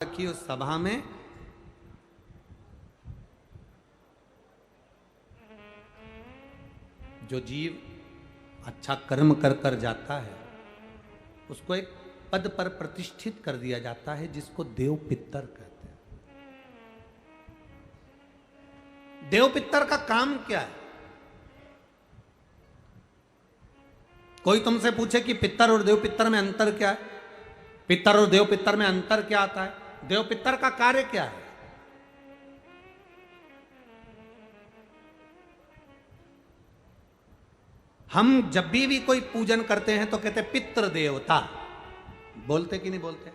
रखी उस सभा में जो जीव अच्छा कर्म कर कर जाता है उसको एक पद पर प्रतिष्ठित कर दिया जाता है जिसको देव पितर कहते हैं। देव पितर का काम क्या है? कोई तुमसे पूछे कि पितर और देव पितर में अंतर क्या है, पितर और देव पितर में अंतर क्या आता है, देव पितर का कार्य क्या है? हम जब भी कोई पूजन करते हैं तो कहते पितृ देवता, बोलते कि नहीं बोलते?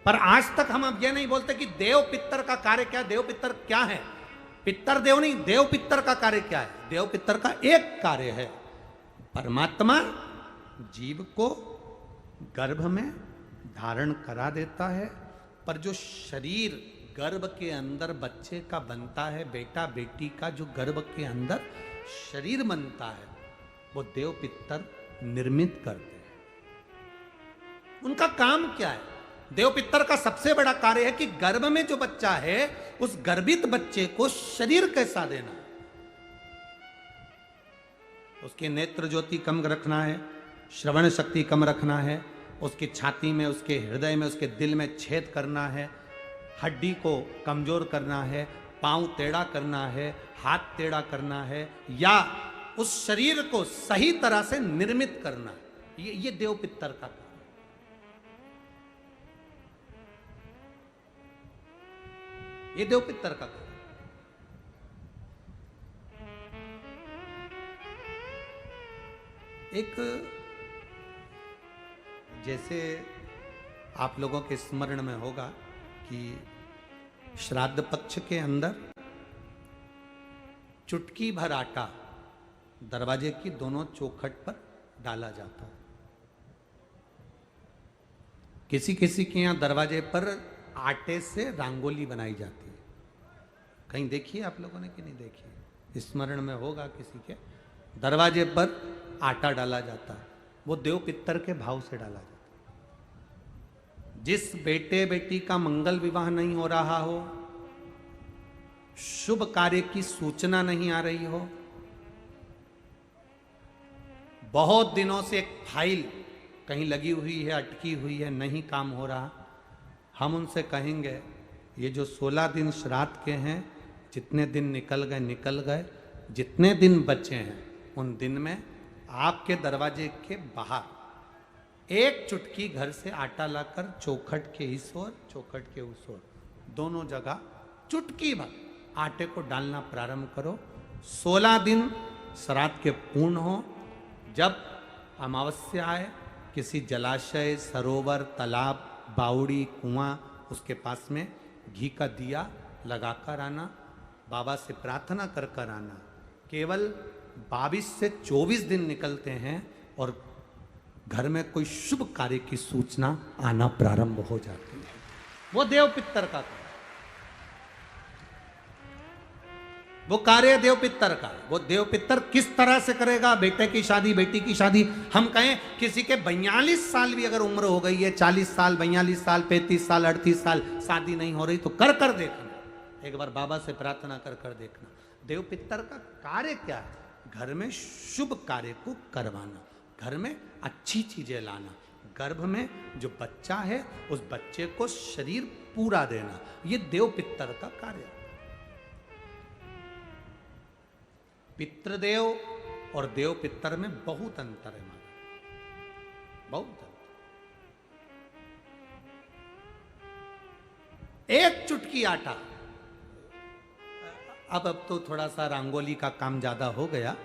पर आज तक हम अब यह नहीं बोलते कि देव पितर का कार्य क्या, देव पितर क्या है। पितर देव नहीं, देव पितर का कार्य क्या है? देव पितर का एक कार्य है, परमात्मा जीव को गर्भ में धारण करा देता है, पर जो शरीर गर्भ के अंदर बच्चे का बनता है, बेटा बेटी का जो गर्भ के अंदर शरीर बनता है वो देव पितर निर्मित करते हैं। उनका काम क्या है? देव पितर का सबसे बड़ा कार्य है कि गर्भ में जो बच्चा है उस गर्भित बच्चे को शरीर कैसा देना, उसके नेत्र ज्योति कम रखना है, श्रवण शक्ति कम रखना है, उसकी छाती में, उसके हृदय में, उसके दिल में छेद करना है, हड्डी को कमजोर करना है, पांव टेढ़ा करना है, हाथ टेढ़ा करना है, या उस शरीर को सही तरह से निर्मित करना है। ये देव पितर का काम। ये देव पितर का काम। एक जैसे आप लोगों के स्मरण में होगा कि श्राद्ध पक्ष के अंदर चुटकी भर आटा दरवाजे की दोनों चौखट पर डाला जाता है। किसी किसी के यहां दरवाजे पर आटे से रंगोली बनाई जाती है। कहीं देखिए आप लोगों ने कि नहीं देखी? स्मरण में होगा किसी के, दरवाजे पर आटा डाला जाता है, वो देव पितर के भाव से डाला जाता है। जिस बेटे बेटी का मंगल विवाह नहीं हो रहा हो, शुभ कार्य की सूचना नहीं आ रही हो, बहुत दिनों से एक फाइल कहीं लगी हुई है, अटकी हुई है, नहीं काम हो रहा, हम उनसे कहेंगे ये जो 16 दिन श्राद्ध के हैं, जितने दिन निकल गए निकल गए, जितने दिन बचे हैं उन दिन में आपके दरवाजे के बाहर एक चुटकी घर से आटा लाकर चौखट के इस ओर चौखट के उस ओर दोनों जगह चुटकी भर आटे को डालना प्रारंभ करो। 16 दिन श्राद्ध के पूर्ण हो। जब अमावस्या आए, किसी जलाशय, सरोवर, तालाब, बावड़ी, कुआं, उसके पास में घी का दिया लगाकर आना, बाबा से प्रार्थना कर कर आना। केवल 22 से 24 दिन निकलते हैं और घर में कोई शुभ कार्य की सूचना आना प्रारंभ हो जाती है। वो देव पितर का, वो कार्य देव पितर का। वो देव पितर किस तरह से करेगा? बेटे की शादी, बेटी की शादी, हम कहें किसी के 42 साल भी अगर उम्र हो गई है, 40 साल, 42 साल, 35 साल, 38 साल, शादी नहीं हो रही तो कर कर देखना, एक बार बाबा से प्रार्थना कर कर देखना। देव पितर का कार्य क्या है? घर में शुभ कार्य को करवाना, घर में अच्छी चीजें लाना, गर्भ में जो बच्चा है उस बच्चे को शरीर पूरा देना, ये देव पितर का कार्य। पितृदेव और देव पितर में बहुत अंतर है, बहुत अंतर। एक चुटकी आटा, अब तो थोड़ा सा रंगोली का काम ज्यादा हो गया,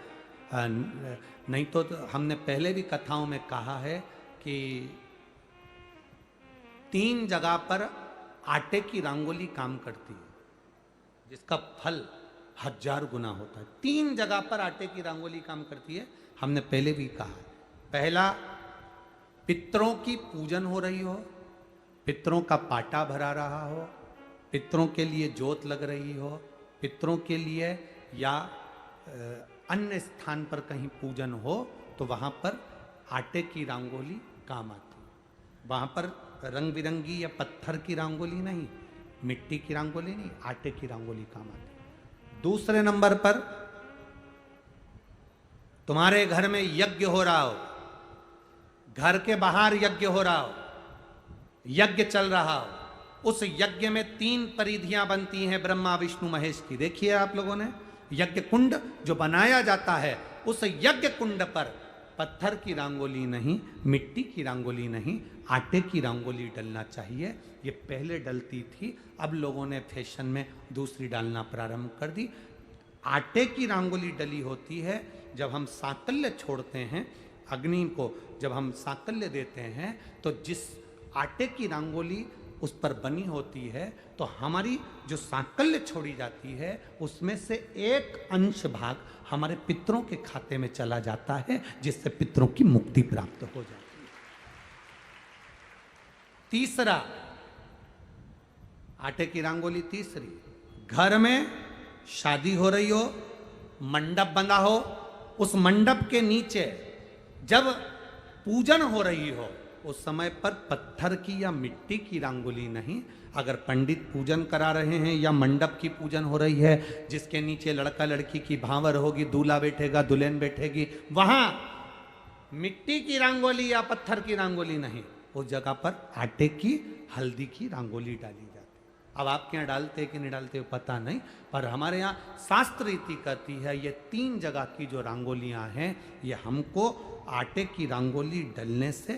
नहीं तो हमने पहले भी कथाओं में कहा है कि 3 जगह पर आटे की रंगोली काम करती है, जिसका फल 1000 गुना होता है। 3 जगह पर आटे की रंगोली काम करती है, हमने पहले भी कहा। पहला, पितरों की पूजन हो रही हो, पितरों का पाटा भरा रहा हो, पितरों के लिए जोत लग रही हो, पितरों के लिए या अन्य स्थान पर कहीं पूजन हो तो वहां पर आटे की रंगोली काम आती है। वहां पर रंग बिरंगी या पत्थर की रंगोली नहीं, मिट्टी की रंगोली नहीं, आटे की रंगोली काम आती। दूसरे नंबर पर तुम्हारे घर में यज्ञ हो रहा हो, घर के बाहर यज्ञ हो रहा हो, यज्ञ चल रहा हो, उस यज्ञ में 3 परिधियां बनती हैं ब्रह्मा विष्णु महेश की। देखिए आप लोगों ने, यज्ञ कुंड जो बनाया जाता है, उस यज्ञ कुंड पर पत्थर की रंगोली नहीं, मिट्टी की रंगोली नहीं, आटे की रंगोली डलना चाहिए। ये पहले डलती थी, अब लोगों ने फैशन में दूसरी डालना प्रारंभ कर दी। आटे की रंगोली डली होती है जब हम साकल्य छोड़ते हैं, अग्नि को जब हम साकल्य देते हैं, तो जिस आटे की रंगोली उस पर बनी होती है, तो हमारी जो साकल्य छोड़ी जाती है उसमें से एक अंश भाग हमारे पितरों के खाते में चला जाता है, जिससे पितरों की मुक्ति प्राप्त हो जाती है। तीसरा, आटे की रंगोली तीसरी, घर में शादी हो रही हो, मंडप बंधा हो, उस मंडप के नीचे जब पूजन हो रही हो, उस समय पर पत्थर की या मिट्टी की रंगोली नहीं। अगर पंडित पूजन करा रहे हैं या मंडप की पूजन हो रही है, जिसके नीचे लड़का लड़की की भांवर होगी, दूल्हा बैठेगा, दुल्हन बैठेगी, वहां मिट्टी की रंगोली या पत्थर की रंगोली नहीं, उस जगह पर आटे की, हल्दी की रंगोली डाली जाती। अब आपके यहाँ डालते कि नहीं डालते पता नहीं, पर हमारे यहाँ शास्त्र रीति कहती है ये 3 जगह की जो रंगोलियां हैं, ये हमको आटे की रंगोली डलने से।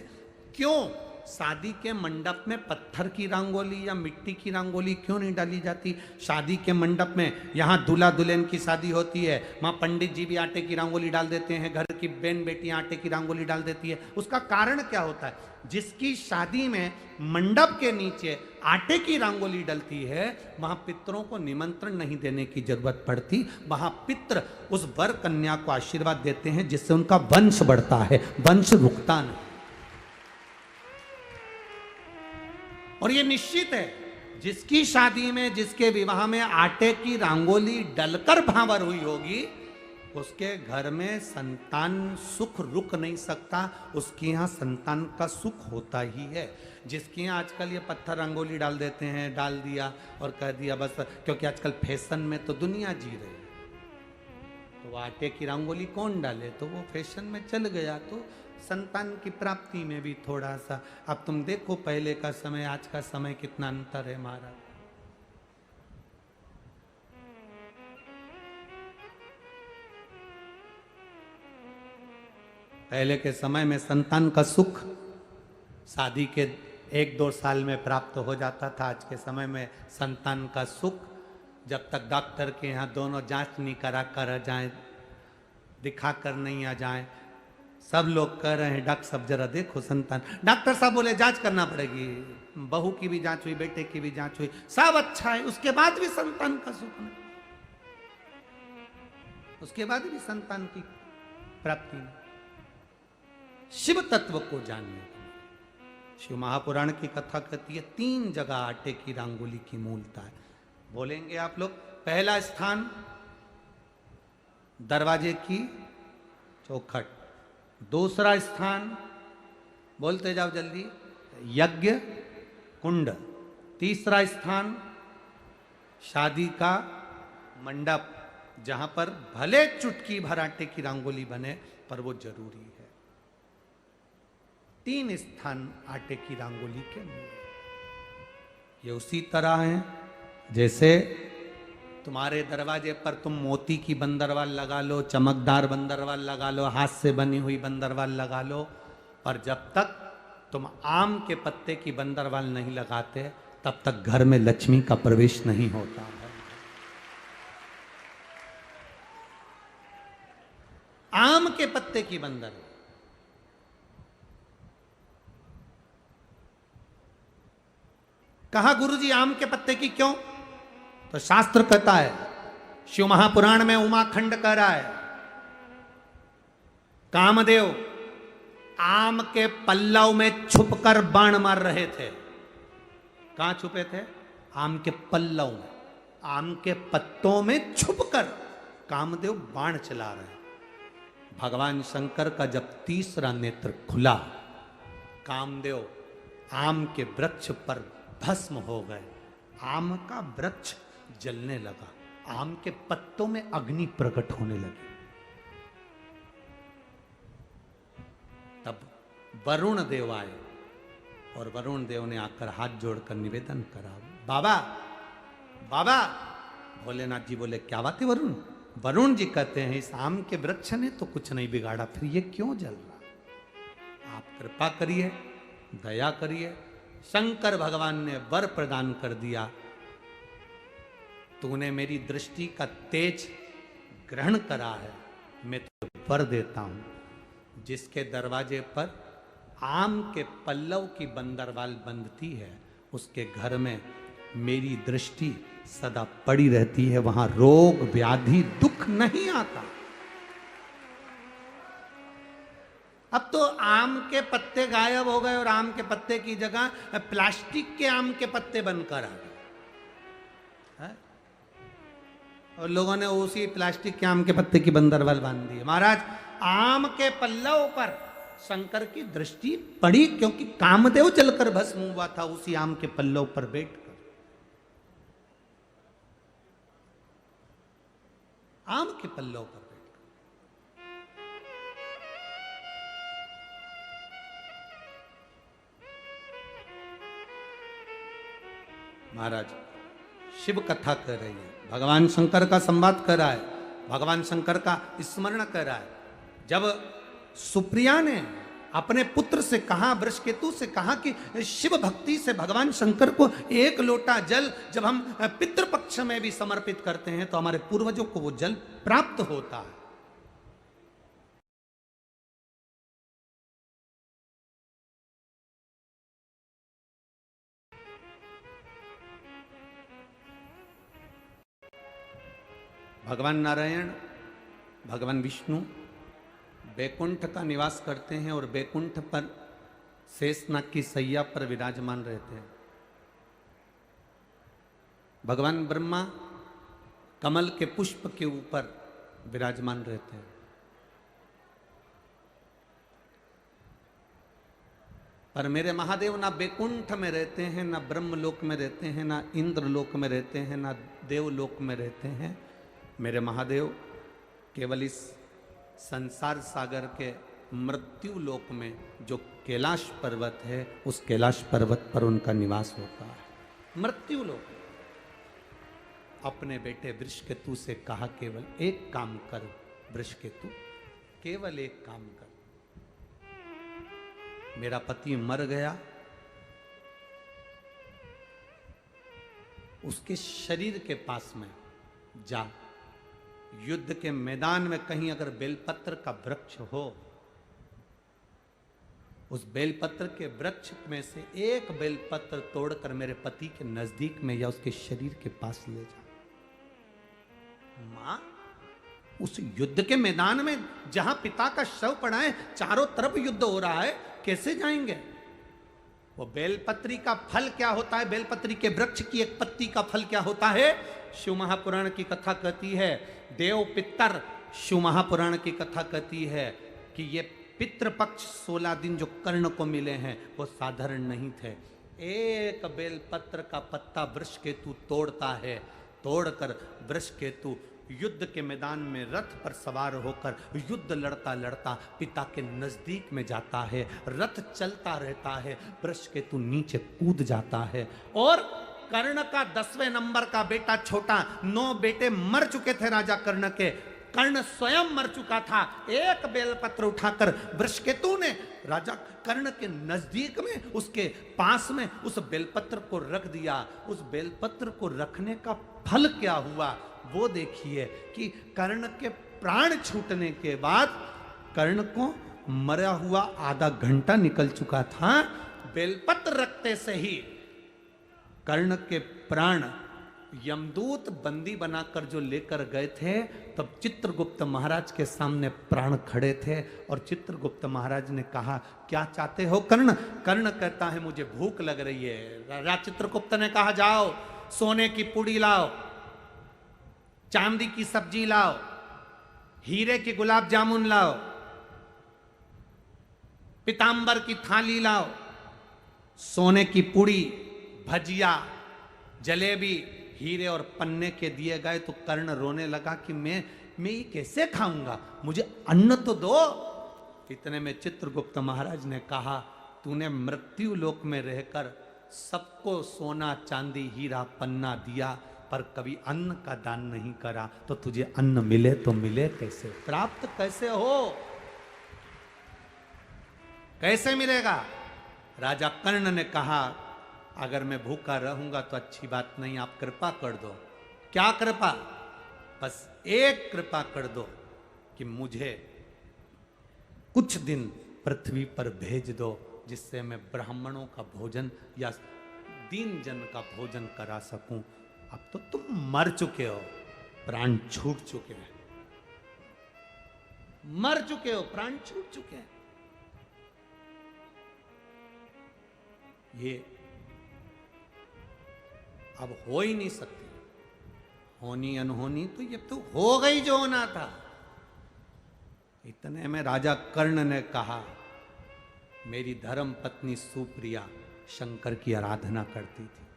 क्यों शादी के मंडप में पत्थर की रंगोली या मिट्टी की रंगोली क्यों नहीं डाली जाती? शादी के मंडप में, यहाँ दूल्हा दुल्हन की शादी होती है, वहाँ पंडित जी भी आटे की रंगोली डाल देते हैं, घर की बहन बेटियां आटे की रंगोली डाल देती है। उसका कारण क्या होता है? जिसकी शादी में मंडप के नीचे आटे की रंगोली डलती है, वहां पितरों को निमंत्रण नहीं देने की जरूरत पड़ती। वहां पितर उस वर कन्या को आशीर्वाद देते हैं, जिससे उनका वंश बढ़ता है, वंश रुकता नहीं। और ये निश्चित है, जिसकी शादी में, जिसके विवाह में आटे की रंगोली डलकर भांवर हुई होगी, उसके घर में संतान सुख रुक नहीं सकता, उसके यहाँ संतान का सुख होता ही है। जिसके यहाँ आजकल ये पत्थर रंगोली डाल देते हैं, डाल दिया और कह दिया बस, क्योंकि आजकल फैशन में तो दुनिया जी रही है, तो वो आटे की रंगोली कौन डाले, तो वो फैशन में चल गया। तो संतान की प्राप्ति में भी थोड़ा सा, अब तुम देखो पहले का समय आज का समय कितना अंतर है महाराज। पहले के समय में संतान का सुख शादी के 1-2 साल में प्राप्त हो जाता था। आज के समय में संतान का सुख जब तक डॉक्टर के यहाँ दोनों जांच नहीं करा कर जाए, दिखा कर नहीं आ जाए। सब लोग कह रहे हैं डॉक्टर साहब जरा देखो संतान, डॉक्टर साहब बोले जांच करना पड़ेगी, बहू की भी जांच हुई, बेटे की भी जांच हुई, सब अच्छा है, उसके बाद भी संतान का सुख नहीं, उसके बाद भी संतान की प्राप्ति नहीं। शिव तत्व को जानिए। शिव महापुराण की कथा कहती है 3 जगह आटे की रंगोली की मूलता है। बोलेंगे आप लोग। पहला स्थान दरवाजे की चौखट, दूसरा स्थान बोलते जाओ जल्दी, यज्ञ कुंड, तीसरा स्थान शादी का मंडप, जहां पर भले चुटकी भर आटे की रंगोली बने पर वो जरूरी है। 3 स्थान आटे की रंगोली के मूल। ये उसी तरह है जैसे तुम्हारे दरवाजे पर तुम मोती की बंदरवाल लगा लो, चमकदार बंदरवाल लगा लो, हाथ से बनी हुई बंदरवाल लगा लो, पर जब तक तुम आम के पत्ते की बंदरवाल नहीं लगाते तब तक घर में लक्ष्मी का प्रवेश नहीं होता है। आम के पत्ते की बंदर, कहा गुरुजी आम के पत्ते की क्यों? तो शास्त्र कहता है, शिव महापुराण में उमाखंड कह रहा है, कामदेव आम के पल्लव में छुपकर बाण मार रहे थे। कहां छुपे थे? आम के पल्लव में, आम के पत्तों में छुपकर कामदेव बाण चला रहे। भगवान शंकर का जब तीसरा नेत्र खुला, कामदेव आम के वृक्ष पर भस्म हो गए। आम का वृक्ष जलने लगा, आम के पत्तों में अग्नि प्रकट होने लगी। तब वरुण देव आए और वरुण देव ने आकर हाथ जोड़कर निवेदन करा, बाबा बाबा। भोलेनाथ जी बोले, क्या बात है वरुण? वरुण जी कहते हैं, इस आम के वृक्ष ने तो कुछ नहीं बिगाड़ा, फिर ये क्यों जल रहा? आप कृपा करिए, दया करिए। शंकर भगवान ने वर प्रदान कर दिया, तूने मेरी दृष्टि का तेज ग्रहण करा है, मैं तुझे वर देता हूं। जिसके दरवाजे पर आम के पल्लव की बंदरवाल बंधती है, उसके घर में मेरी दृष्टि सदा पड़ी रहती है, वहां रोग व्याधि दुख नहीं आता। अब तो आम के पत्ते गायब हो गए और आम के पत्ते की जगह प्लास्टिक के आम के पत्ते बनकर आ गए, और लोगों ने उसी प्लास्टिक के आम के पत्ते की बंदरवाल बांध दी। महाराज, आम के पल्लव पर शंकर की दृष्टि पड़ी, क्योंकि कामदेव जलकर भस्म हुआ था उसी आम के पल्लव पर बैठकर। आम के पल्लव पर बैठकर महाराज शिव कथा कर रही है, भगवान शंकर का संवाद कर रहा है, भगवान शंकर का स्मरण कर रहा है। जब सुप्रिया ने अपने पुत्र से कहा, वृषकेतु से कहा कि शिव भक्ति से भगवान शंकर को एक लोटा जल जब हम पितृपक्ष में भी समर्पित करते हैं तो हमारे पूर्वजों को वो जल प्राप्त होता है। भगवान नारायण, भगवान विष्णु बैकुंठ का निवास करते हैं और बैकुंठ पर शेषनाग की सैया पर विराजमान रहते हैं। भगवान ब्रह्मा कमल के पुष्प के ऊपर विराजमान रहते हैं। पर मेरे महादेव ना बैकुंठ में रहते हैं, ना ब्रह्मलोक में रहते हैं, ना इंद्रलोक में रहते हैं, ना देवलोक में रहते हैं। मेरे महादेव केवल इस संसार सागर के मृत्यु लोक में जो कैलाश पर्वत है, उस कैलाश पर्वत पर उनका निवास होता है। मृत्यु लोक। अपने बेटे वृषकेतु से कहा, केवल एक काम कर वृषकेतु, केवल एक काम कर। मेरा पति मर गया, उसके शरीर के पास में जा, युद्ध के मैदान में कहीं अगर बेलपत्र का वृक्ष हो, उस बेलपत्र के वृक्ष में से एक बेलपत्र तोड़कर मेरे पति के नजदीक में या उसके शरीर के पास ले जा। मां, उस युद्ध के मैदान में जहां पिता का शव पड़ा है, चारों तरफ युद्ध हो रहा है, कैसे जाएंगे? वो बेलपत्री का फल क्या होता है? बेलपत्री के वृक्ष की एक पत्ती का फल क्या होता है? शिव महापुराण की कथा कहती है, देव पितर, शिव महापुराण की कथा कहती है कि ये पितृपक्ष 16 दिन जो कर्ण को मिले हैं वो साधारण नहीं थे। एक बेलपत्र का पत्ता वृषकेतु तोड़ता है, तोड़कर वृषकेतु युद्ध के मैदान में रथ पर सवार होकर युद्ध लड़ता लड़ता पिता के नजदीक में जाता है। रथ चलता रहता है, वृषकेतु नीचे कूद जाता है और कर्ण का 10वें नंबर का बेटा छोटा, 9 बेटे मर चुके थे राजा कर्ण के, कर्ण स्वयं मर चुका था। एक बेलपत्र उठाकर वृषकेतु ने राजा कर्ण के नजदीक में, उसके पास में उस बेलपत्र को रख दिया। उस बेलपत्र को रखने का फल क्या हुआ वो देखिए कि कर्ण के प्राण छूटने के बाद कर्ण को मरा हुआ आधा घंटा निकल चुका था। बेलपत्र रखते से ही कर्ण के प्राण यमदूत बंदी बनाकर जो लेकर गए थे, तब चित्रगुप्त महाराज के सामने प्राण खड़े थे और चित्रगुप्त महाराज ने कहा, क्या चाहते हो कर्ण? कर्ण कहता है, मुझे भूख लग रही है। राजा चित्रगुप्त ने कहा, जाओ सोने की पुड़ी लाओ, चांदी की सब्जी लाओ, हीरे के गुलाब जामुन लाओ, पीतांबर की थाली लाओ, सोने की पुड़ी, भजिया, जलेबी, हीरे और पन्ने के दिए गए तो कर्ण रोने लगा कि मैं ये कैसे खाऊंगा, मुझे अन्न तो दो। इतने में चित्रगुप्त महाराज ने कहा, तूने मृत्यु लोक में रहकर सबको सोना चांदी हीरा पन्ना दिया, पर कभी अन्न का दान नहीं करा, तो तुझे अन्न मिले तो मिले कैसे, प्राप्त कैसे हो, कैसे मिलेगा। राजा कर्ण ने कहा, अगर मैं भूखा रहूंगा तो अच्छी बात नहीं, आप कृपा कर दो। क्या कृपा? बस एक कृपा कर दो कि मुझे कुछ दिन पृथ्वी पर भेज दो, जिससे मैं ब्राह्मणों का भोजन या दीन जन का भोजन करा सकूं। अब तो तुम मर चुके हो, प्राण छूट चुके हैं, मर चुके हो, प्राण छूट चुके हैं। ये अब हो ही नहीं सकती, होनी अनहोनी तो ये तो हो गई जो होना था। इतने में राजा कर्ण ने कहा, मेरी धर्म पत्नी सुप्रिया शंकर की आराधना करती थी,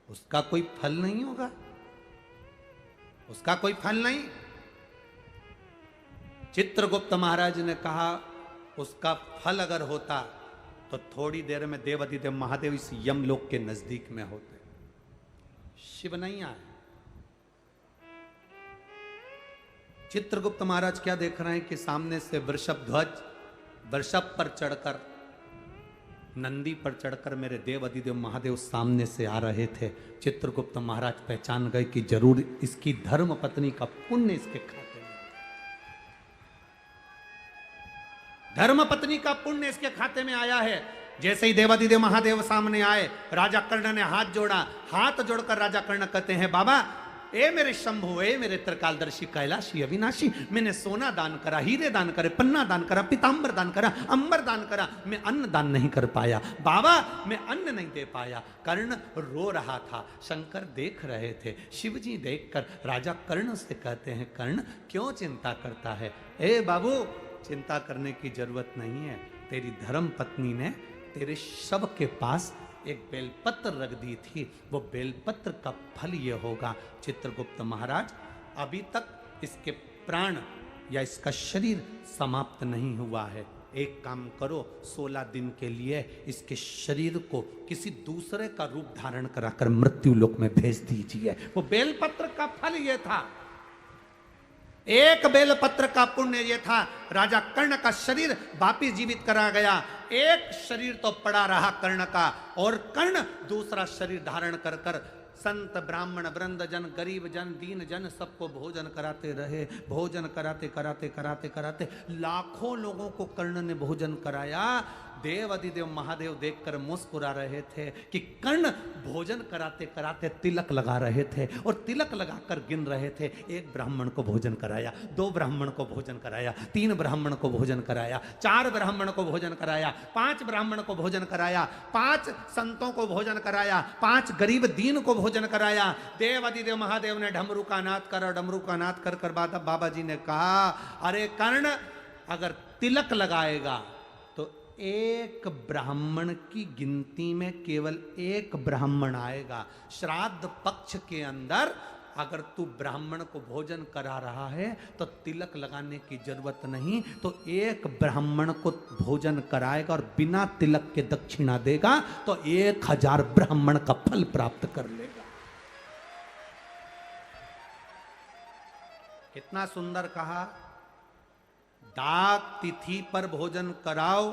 उसका कोई फल नहीं होगा, उसका कोई फल नहीं। चित्रगुप्त महाराज ने कहा, उसका फल अगर होता तो थोड़ी देर में देवाधिदेव महादेव इस यमलोक के नजदीक में होते। शिव नहीं आए। चित्रगुप्त महाराज क्या देख रहे हैं कि सामने से वृषभ ध्वज वृषभ पर चढ़कर, नंदी पर चढ़कर मेरे देव अधिदेव महादेव सामने से आ रहे थे। चित्रगुप्त महाराज पहचान गए कि जरूर इसकी धर्म पत्नी का पुण्य इसके खाते में, धर्म पत्नी का पुण्य इसके खाते में आया है। जैसे ही देवाधिदेव महादेव सामने आए, राजा कर्ण ने हाथ जोड़ा। हाथ जोड़कर राजा कर्ण कहते हैं, बाबा ए मेरे शंभु, ए मेरे त्रिकालदर्शी कैलाशी अविनाशी, मैंने सोना दान करा, हीरे दान करे, पन्ना दान करा, पीतांबर दान करा, अंबर दान करा, मैं अन्न दान नहीं कर पाया। बाबा मैं अन्न नहीं दे पाया। कर्ण रो रहा था, शंकर देख रहे थे। शिवजी देखकर राजा कर्ण से कहते हैं, कर्ण क्यों चिंता करता है? ए बाबू, चिंता करने की जरूरत नहीं है। तेरी धर्म पत्नी ने तेरे शव के पास एक बेलपत्र रख दी थी, वो बेलपत्र का फल ये होगा। चित्रगुप्त महाराज, अभी तक इसके प्राण या इसका शरीर समाप्त नहीं हुआ है। एक काम करो, 16 दिन के लिए इसके शरीर को किसी दूसरे का रूप धारण कराकर मृत्यु लोक में भेज दीजिए। वो बेलपत्र का फल ये था, एक बेलपत्र का पुण्य ये था। राजा कर्ण का शरीर वापिस जीवित करा गया। एक शरीर तो पड़ा रहा कर्ण का, और कर्ण दूसरा शरीर धारण कर कर संत ब्राह्मण वृंद जन, गरीब जन, दीन जन सबको भोजन कराते रहे। भोजन कराते कराते कराते कराते लाखों लोगों को कर्ण ने भोजन कराया। देव अधिदेव महादेव देखकर मुस्कुरा रहे थे कि कर्ण भोजन कराते कराते तिलक लगा रहे थे, और तिलक लगाकर गिन रहे थे। एक ब्राह्मण को भोजन कराया, 2 ब्राह्मण को भोजन कराया, 3 ब्राह्मण को भोजन कराया, 4 ब्राह्मण को भोजन कराया, 5 ब्राह्मण को भोजन कराया, 5 संतों को भोजन कराया, 5 गरीब दीन को भोजन कराया। देव अधिदेव महादेव ने डमरू का नाद करा। डमरू का नाद कर कर बाबा जी ने कहा, अरे कर्ण, अगर तिलक लगाएगा तो एक ब्राह्मण की गिनती में केवल एक ब्राह्मण आएगा। श्राद्ध पक्ष के अंदर अगर तू ब्राह्मण को भोजन करा रहा है तो तिलक लगाने की जरूरत नहीं, तो एक ब्राह्मण को भोजन कराएगा और बिना तिलक के दक्षिणा देगा तो 1000 ब्राह्मण का फल प्राप्त कर लेगा। कितना सुंदर कहा, डाक तिथि पर भोजन कराओ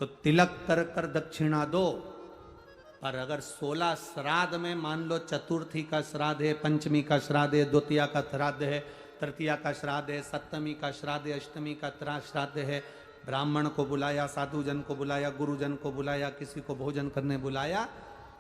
तो तिलक कर कर दक्षिणा दो, पर अगर 16 श्राद्ध में, मान लो चतुर्थी का श्राद्ध है, पंचमी का श्राद्ध है, द्वितीया का श्राद्ध है, तृतीया का श्राद्ध है, सप्तमी का श्राद्ध है, अष्टमी का श्राद्ध है, ब्राह्मण को बुलाया, साधुजन को बुलाया, गुरुजन को बुलाया, किसी को भोजन करने बुलाया,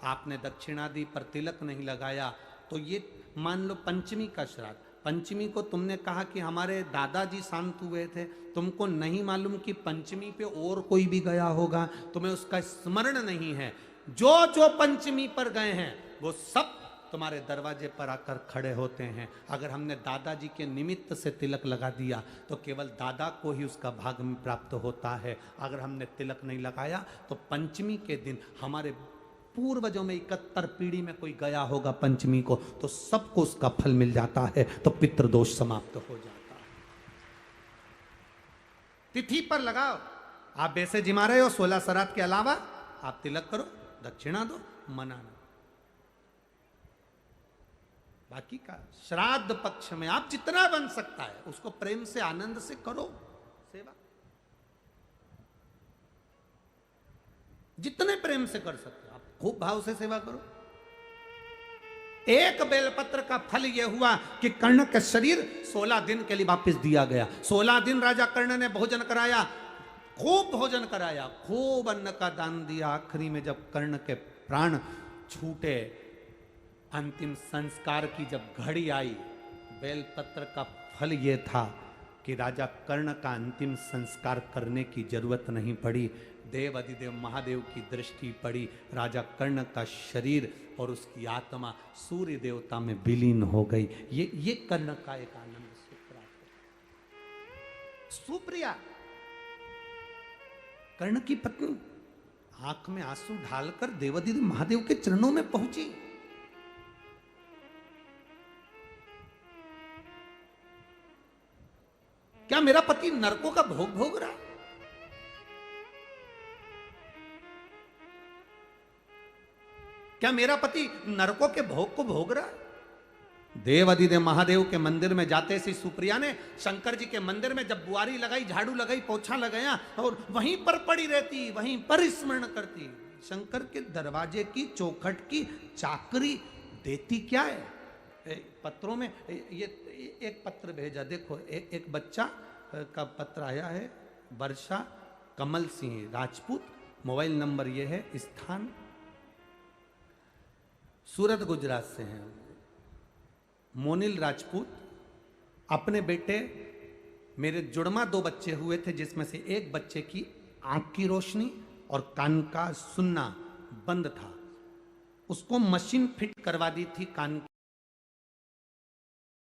आपने दक्षिणा दी पर तिलक नहीं लगाया, तो ये मान लो पंचमी का श्राद्ध, पंचमी को तुमने कहा कि हमारे दादाजी शांत हुए थे, तुमको नहीं मालूम कि पंचमी पे और कोई भी गया होगा, तुम्हें उसका स्मरण नहीं है। जो जो पंचमी पर गए हैं वो सब तुम्हारे दरवाजे पर आकर खड़े होते हैं। अगर हमने दादाजी के निमित्त से तिलक लगा दिया तो केवल दादा को ही उसका भाग में प्राप्त होता है। अगर हमने तिलक नहीं लगाया तो पंचमी के दिन हमारे पूर्वजों में 71 पीढ़ी में कोई गया होगा पंचमी को, तो सबको उसका फल मिल जाता है, तो पितृदोष समाप्त हो जाता है। तिथि पर लगाओ। आप वैसे जिमा रहे हो 16 श्राद्ध के अलावा आप तिलक करो, दक्षिणा दो, मना ना। बाकी का श्राद्ध पक्ष में आप जितना बन सकता है उसको प्रेम से आनंद से करो सेवा, जितने प्रेम से कर सकते हो आप खूब भाव से सेवा करो। एक बेलपत्र का फल यह हुआ कि कर्ण का शरीर 16 दिन के लिए वापस दिया गया। 16 दिन राजा कर्ण ने भोजन कराया, खूब भोजन कराया, खूब अन्न का दान दिया। आखिरी में जब कर्ण के प्राण छूटे, अंतिम संस्कार की जब घड़ी आई, बेलपत्र का फल यह था कि राजा कर्ण का अंतिम संस्कार करने की जरूरत नहीं पड़ी। देव अधिदेव महादेव की दृष्टि पड़ी, राजा कर्ण का शरीर और उसकी आत्मा सूर्य देवता में विलीन हो गई। ये कर्ण का एक आनंद सुप्रिया कर्ण की पत्नी आंख में आंसू ढालकर देवाधिदेव महादेव के चरणों में पहुंची। क्या मेरा पति नरकों का भोग भोग रहा? क्या मेरा पति नरकों के भोग को भोग रहा? देव अधिदेव महादेव के मंदिर में जाते सी सुप्रिया ने शंकर जी के मंदिर में जब बुआरी लगाई, झाड़ू लगाई, पोछा लगाया और वहीं पर पड़ी रहती, वहीं पर स्मरण करती। शंकर के दरवाजे की चौखट की चाकरी देती क्या है? पत्रों में ये एक पत्र भेजा, देखो एक बच्चा का पत्र आया है, वर्षा कमल सिंह राजपूत, मोबाइल नंबर ये है, स्थान सूरत गुजरात से हैं। मोनिल राजपूत अपने बेटे, मेरे जुड़मा 2 बच्चे हुए थे जिसमें से एक बच्चे की आंख की रोशनी और कान का सुनना बंद था, उसको मशीन फिट करवा दी थी कान